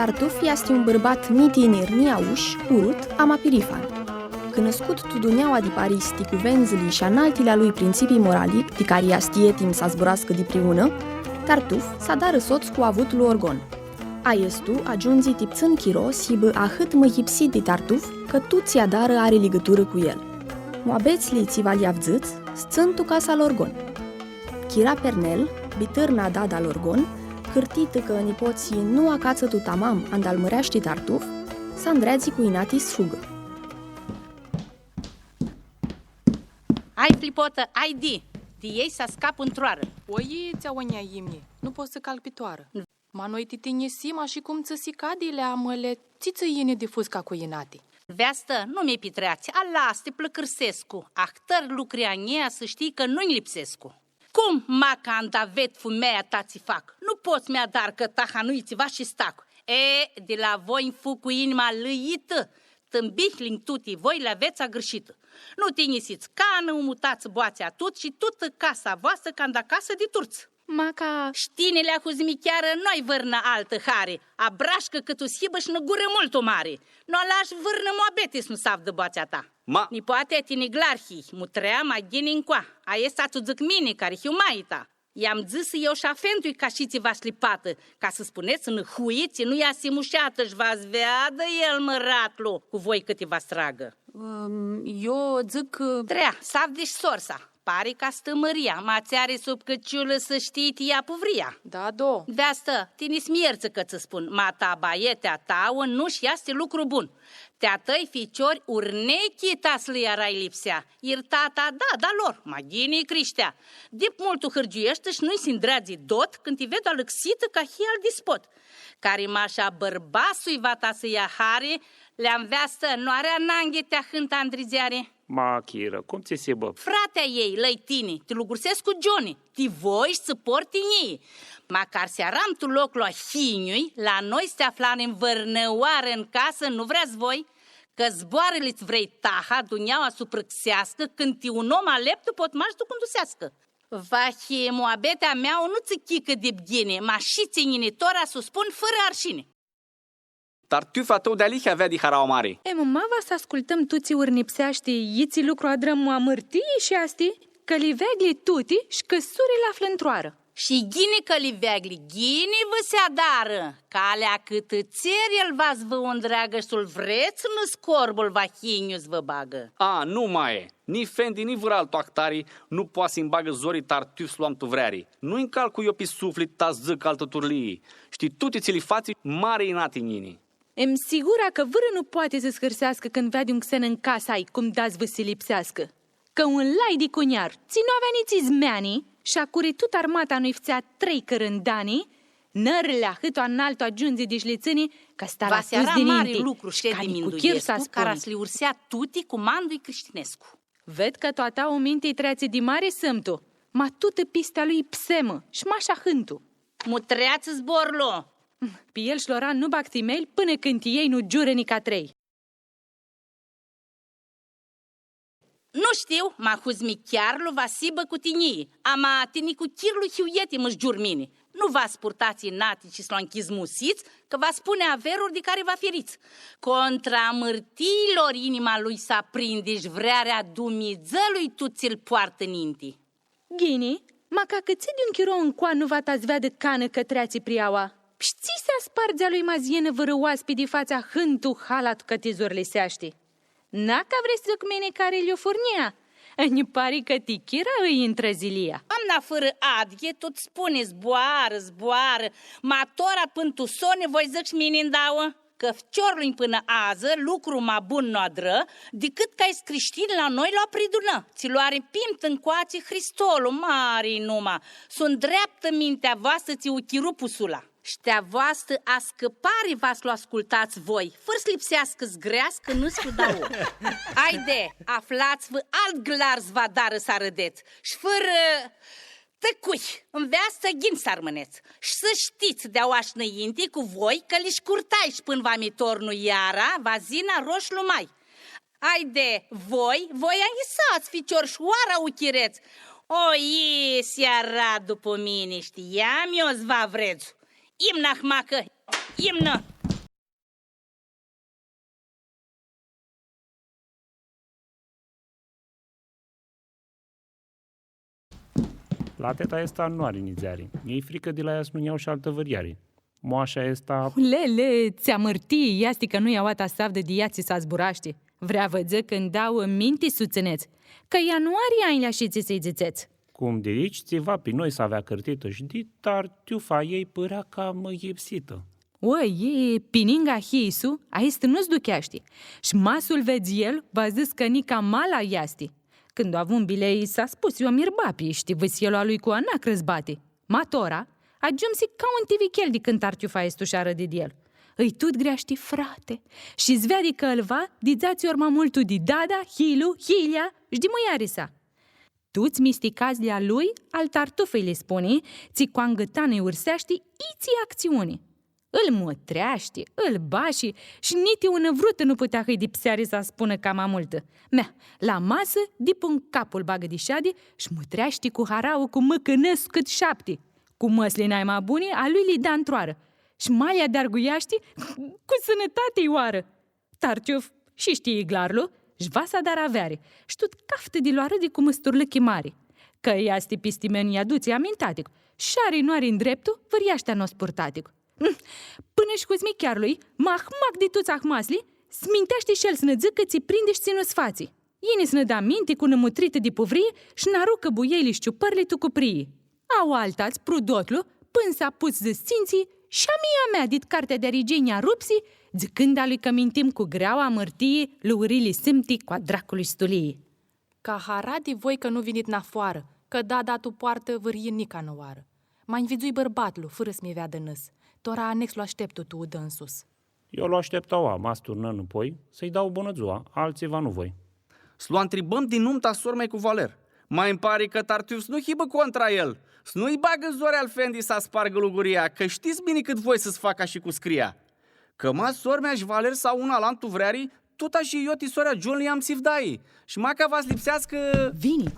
Tartuf este un bărbat ni tinir, ni auș, urât, amapirifan. Când născut tuduneaua di paristi cu venzili și analtilea lui principii morali, di care ea stie timp să zburască di priună, Tartuf s-a dat răsoț cu avut lui Orgon. Aiestu ajunzi tipțân chiros și bă ahât mă hipsi di Tartuf, că tu ți-a dară are legătură cu el. Moabeți li ți valiav zâț, sțântu casa lui Orgon. Chira Pernel, bitârna dada lui Orgon, cârtită că nipoții nu acață tu tamam andal măreaști Tartuf, s-a îndreazi cu inati sfugă. Ai, flipotă, ai di ei să scap într-oară. Oi, ți-a imni, nu poți să calc pitoară. Ma noi titine sima și cum ță si cadile amăle, ți-ță iene difuz ca cu inati. Veastă, nu mi-e pitreați, alas, te plăcârsescu, ahtăr lucreanea să știi că nu-i lipsescu. Cum maca andavet fumeia ta ți fac? Nu poți mi-a dar că taha nu-i țiva și stac. De la voi fu cu inima lăită, tâmbihling tuti voi la veța greșită. Nu te inisiți cană, umutați boațea tut și tută casa voastră ca acasă de turți. Maca... Știnele cu zmichiară nu-i vârnă altă hare, abrașcă cât o schibă și năgură mult o mare. Nu lași vârnă moabetis nu sav de boațea ta. Ni poate tine glarhii, mutrea mai ghini încoa, a esta tu zic mine care hiu mai ta. I-am zis eu și afentui ca și ți-va slipată, ca să spuneți în huiți, nu ia simușeată și va zveadă el măratlu cu voi cât va stragă. Eu zic... Trea, sav de sorsa. Pare ca stămăria, mațeare sub căciulă să știi tia puvria. Da, do. De-asta, tine smierță că ți spun, mata baietea ta o nu-și este lucru bun. Te-a tăi ficiori urnechi tas li arai lipsea, ir tata da lor, maghinii criștea. Dip multu hârgiuiește și nu-i sindreazi dot când te ved alăxită ca hial dispot. Care mașa bărbasui vata să ia hare, le-am veastă noarea nanghe te-a hânta andrizeare. Machiră, cum ți se bă? Fratea ei, lăitini, te lugursesc cu Johnny, ti voi să porti nii. Macar se aram tu loc la hiniui, la noi se afla în vărnăoară în casă, nu vreați voi? Că zboarele-ți vrei taha, duneaua suprăxească, când ti un om aleptu pot maș tu condusească. Vahe, moabetea mea, nu ți chică de bghine, ma și țininitora să spun fără arșine. Tartufa tău de alihi avea de harau mare. Mava să ascultăm tuți urnipseaști, iți lucru adrăm amărtii și asti, că li vegli tuti și că suri la flântroară. Și ghine că li vegli, ghine vă se adară, calea cât țeri el v-ați vă undreagă și-ul vreți în scorbul va hinius vă bagă. Nu mai e. Ni fendi, ni vâral toactari, nu poate să-mi bagă zorii Tartuf luam tu vreari. Nu-i încalcu eu pe suflet ta zâc altă turlii. Știi, tu ți-li fați mare inati nini. Em sigura că vâră nu poate să scârsească când vede un xen în casa ai, cum dați vă să lipsească. Că un lai de cuniar, ți nu avea niți zmeanii, și acuri tot armata nu-i fțea 3 cărândanii, nărlea hâto înalto ajunge de șlețânii, ca sta la sus din mare inti, lucru ședi Minduiescu, care li ursea tuti cu mandui Cristinescu. Ved că toata o minte-i treațe de mare sămtu, ma tută pista lui psemă și mașa hântu. Mutreață zborlo! Pe el șloran nu bag timeli până când ei nu giură ca 3. Nu știu, ma huzmi chiar lu va sibă cu tinii, ama tini cu chirlu hiuieti mă jur mine. Nu va spurtați nati și s-l închizmusiți, că va spune averuri de care va feriți. Contra mărtiilor inima lui s-a prinde-și vrearea dumizălui tu ți-l poartă ninti. Ghini, ma ca că ți de un chiro în coa nu va ta zvea de cană că treați priaua. Știi să spargea lui mazienă vără oaspi de fața hântu halat că te zorliseaști. N-aca vrei să duc mine care le-o furnia? Îmi pare că tichira îi intră zilia. Amna fără adghe, tot spune zboară, matora până tu sone, voi zici mine îndauă? Că fciorlu până ază, lucru ma bun n-adră, decât ca ești creștin la noi la pridună. Ți luare pimt în coace Hristolul, mare numa. Sunt dreaptă mintea voastră, ți uchiru pusula. Ștea voastră a scăpare v-ați lu ascultați voi, fără să lipsească zgrească, nu-ți vă dau. Haide, aflați-vă alt glarz va dară să arădeți și fără tăcui, în veastă ghin să armâneți. Și să știți de-au așnăinti cu voi că li-și curtai și până va mi tornu iara, va zina roș lumai. Haide, voi aisați ficior și oara uchireți. O, seara după mine, știam eu-ți va vrețu. Imnă, hmacă, imnă! La teta esta nu are nițiari. E frică de la ea să nu iau și altă văriare. Moașa esta... Lele, ți-a mărtii, iasti că nu iau ata sav de diații sa zburaști. Vrea văză când dau în minti suțăneți, că ianuarie ainlea și ți-ți zițeți. Cum de aici țiva pe noi să avea cărtită și de tartiufa ei părea cam iepsită. E pininga hiisu, aici nu-ți ducheaști. Și masul vezi el, va zis că nica mala iasti. Când o avut bilei, s-a spus eu mirbapi, știi văsielul a lui cu anac răzbate. Matora, ajumsi ca un tivichel de când tartiufa estușară de el. Îi tot greaști, frate, și zvedi că îl va, dizați orma multul de dada, hilu, hilia, și de măiarisa. Tu-ți misticazlia lui, al tartufei le spune, ți coangătane urseaști, iții acțiuni. Îl mutreaști, îl bași și niti ună vrută nu putea că-i dipseare să spună cam multă. Mea, la masă, dip în capul bagă de șade și mutreaști cu harau cu măcănăs cât 7. Cu măslina mai bune, a lui li da întroară. Și malia de-arguiaști cu sănătate oară. Tartiuf și știi glarlu, și vasa dar aveare, și tot caftă de luară de cu măsturlăchi mari. Că ea sti pistimeni aduți amintatic, și are noare în dreptul, văriaștea n-o spurtatic. Până și cu zmichiarului, mahmac de tuți ahmasli, smintește și el să ne zică că ți prinde și ținu sfații. Ieni să ne da minte cu nămutrită de puvrie și n-arucă buieli și ciupărli tu cu prii. Au altați prudotlu, până s-a pus zăsținții și a mea dit cartea de rigenia rupsi, zicând a lui că mintim cu greaua mărtie luurile simti cu a dracului stulii. Ca haradi voi că nu vinit n-afoară, că da tu poartă vârie nica noară. Mai învizui bărbatlu, fără să-mi vea de năs. Tora anex l-o așteptul tu dă în sus. Eu l-o așteptau, m-a sturnă înapoi, să-i dau bună ziua, alțiva nu voi. Să-l întrebăm din numta sormei cu Valer. Mai îmi pare că Tartiuf nu hibă contra el. Să nu-i bagă zori al fendi să spargă luguria, că știți bine cât voi să-ți facă și cu scria. Că ma sormea și Valer sau una la antuvrearii, tot și eu tisoarea John li-am sifdai. Și ma ca v-ați lipsească... Vini,